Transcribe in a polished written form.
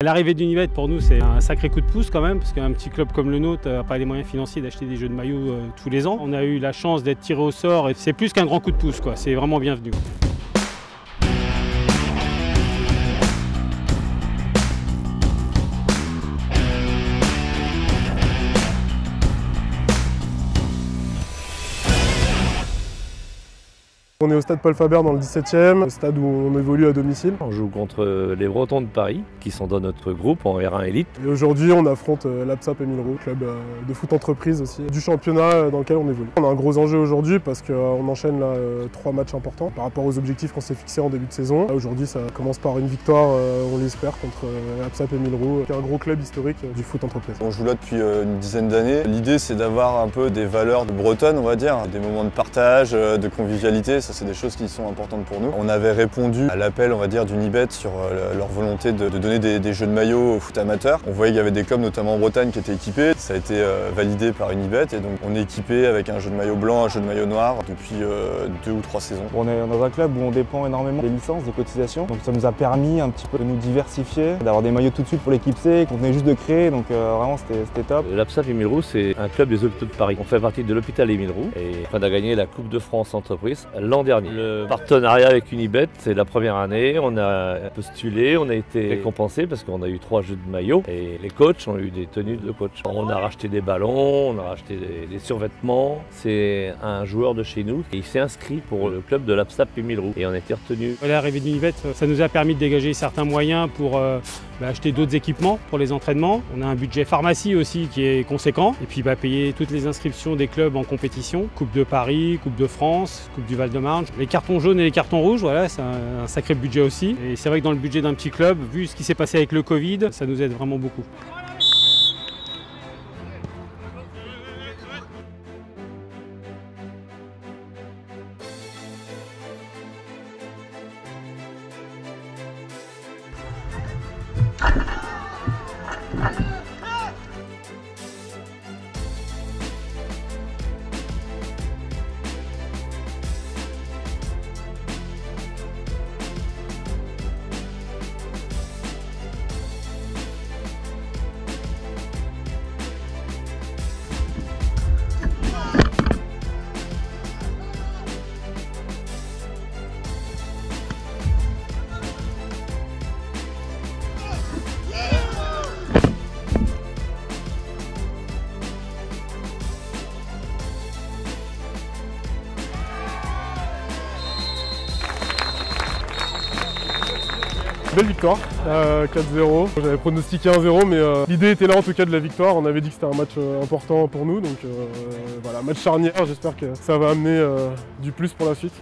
L'arrivée d'Unibet pour nous c'est un sacré coup de pouce quand même, parce qu'un petit club comme le nôtre n'a pas les moyens financiers d'acheter des jeux de maillot tous les ans. On a eu la chance d'être tiré au sort et c'est plus qu'un grand coup de pouce, c'est vraiment bienvenu. On est au stade Paul Faber dans le 17e, stade où on évolue à domicile. On joue contre les Bretons de Paris, qui sont dans notre groupe en R1 Elite. Et aujourd'hui, on affronte l'Apsap Émile-Roux, club de foot entreprise aussi, du championnat dans lequel on évolue. On a un gros enjeu aujourd'hui parce qu'on enchaîne là 3 matchs importants par rapport aux objectifs qu'on s'est fixés en début de saison. Aujourd'hui, ça commence par une victoire, on l'espère, contre l'Apsap Émile-Roux, qui est un gros club historique du foot entreprise. On joue là depuis une dizaine d'années. L'idée, c'est d'avoir un peu des valeurs bretonnes, on va dire, des moments de partage, de convivialité. Ça, c'est des choses qui sont importantes pour nous. On avait répondu à l'appel, on va dire, d'Unibet sur leur volonté de donner des jeux de maillot au foot amateur. On voyait qu'il y avait des clubs, notamment en Bretagne, qui étaient équipés. Ça a été validé par Unibet et donc on est équipé avec un jeu de maillot blanc, un jeu de maillot noir depuis 2 ou 3 saisons. On est dans un club où on dépend énormément des licences, des cotisations. Donc ça nous a permis un petit peu de nous diversifier, d'avoir des maillots tout de suite pour l'équipe C qu'on venait juste de créer. Donc vraiment c'était top. L'Apsap Émile-Roux, c'est un club des hôpitaux de Paris. On fait partie de l'hôpital Émile-Roux et on a gagné la Coupe de France entreprise l'an dernier. Le partenariat avec Unibet, c'est la première année. On a postulé, on a été récompensé parce qu'on a eu 3 jeux de maillot et les coachs ont eu des tenues de coach. On a racheté des ballons, on a racheté des survêtements. C'est un joueur de chez nous et il s'est inscrit pour le club de l'Apsap Émile-Roux et on a été retenu. L'arrivée d'Unibet, ça nous a permis de dégager certains moyens pour acheter d'autres équipements pour les entraînements. On a un budget pharmacie aussi qui est conséquent et puis payer toutes les inscriptions des clubs en compétition. Coupe de Paris, Coupe de France, Coupe du Val-de-Marne. Les cartons jaunes et les cartons rouges, voilà, c'est un sacré budget aussi. Et c'est vrai que dans le budget d'un petit club, vu ce qui s'est passé avec le Covid, ça nous aide vraiment beaucoup. Belle victoire, 4-0. J'avais pronostiqué 1-0, mais l'idée était là en tout cas de la victoire. On avait dit que c'était un match important pour nous, donc voilà, match charnière. J'espère que ça va amener du plus pour la suite.